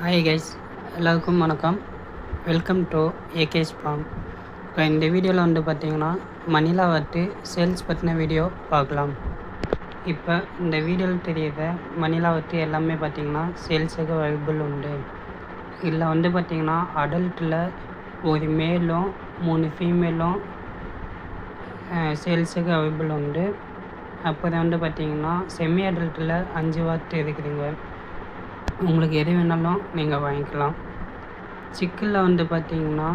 Hi guys, எல்லாருக்கும் வணக்கம். Welcome to AK's farm. இப்போ இந்த வீடியோவில் வந்து பார்த்தீங்கன்னா மணிலா வட்டு சேல்ஸ் பற்றின வீடியோ பார்க்கலாம். இப்போ இந்த வீடியோவில் தெரியுத மணிலா வட்டு எல்லாமே பார்த்தீங்கன்னா சேல்ஸுக்கு அவைலபிள் உண்டு. இதில் வந்து பார்த்தீங்கன்னா அடல்ட்டில் ஒரு மேலும் 3 ஃபீமேலும் சேல்ஸுக்கு அவைலபிள் உண்டு. அப்புறம் வந்து பார்த்தீங்கன்னா செமி அடல்ட்டில் 5 வாட்டு இருக்குதுங்க. உங்களுக்கு எது வேணாலும் நீங்கள் வாங்கிக்கலாம். சிக்கில் வந்து பார்த்தீங்கன்னா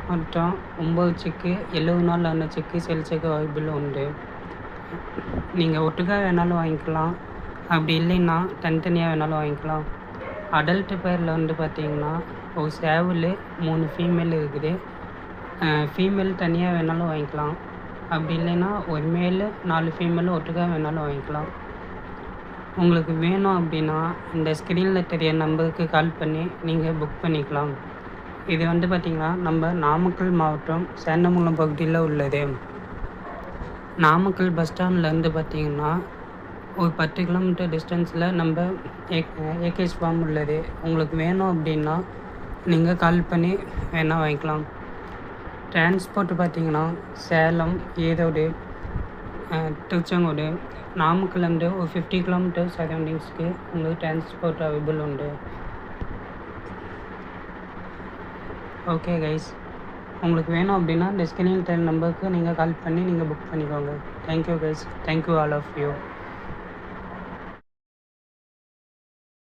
மொத்தம் 9 சிக்கு 70 நாளில் அந்த சிக்கு சேல்ஸுக்கு அவைலபிள் உண்டு. நீங்கள் ஒட்டுக்கா வேணாலும் வாங்கிக்கலாம், அப்படி இல்லைன்னா தனித்தனியாக வேணாலும் வாங்கிக்கலாம். அடல்ட்டு பேரில் வந்து பார்த்தீங்கன்னா ஒரு சேவல் 3 ஃபீமேல் இருக்குது. ஃபீமேல் தனியாக வேணாலும் வாங்கிக்கலாம், அப்படி இல்லைன்னா ஒரு மேலு 4 ஃபீமேலும் ஒட்டுக்கா வேணாலும் வாங்கிக்கலாம். உங்களுக்கு வேணும் அப்படின்னா இந்த ஸ்க்ரீனில் தெரிய நம்பருக்கு கால் பண்ணி நீங்கள் புக் பண்ணிக்கலாம். இது வந்து பார்த்திங்கன்னா நம்ம நாமக்கல் மாவட்டம் சேந்தமங்கலம் பகுதியில் உள்ளது. நாமக்கல் பஸ் ஸ்டாண்ட்லேருந்து பார்த்திங்கன்னா ஒரு 10 கிலோமீட்டர் டிஸ்டன்ஸில் நம்ம ஏகேஸ் ஃபார்ம் உள்ளது. உங்களுக்கு வேணும் அப்படின்னா நீங்கள் கால் பண்ணி வேணால் வாங்கிக்கலாம். டிரான்ஸ்போர்ட் பார்த்திங்கன்னா சேலம், ஈரோடு, திருச்செங்கோடு, நாமக்கல்லேருந்து ஒரு 50 கிலோமீட்டர் சரௌண்டிங்ஸ்க்கு உங்களுக்கு டிரான்ஸ்போர்ட் அவைலபிள் உண்டு. ஓகே கைஸ், உங்களுக்கு வேணும் அப்படின்னா இந்த ஸ்க்ரீனில் தெரிய நம்பருக்கு நீங்கள் கால் பண்ணி நீங்கள் புக் பண்ணிக்கோங்க. Thank you guys, thank you all of you.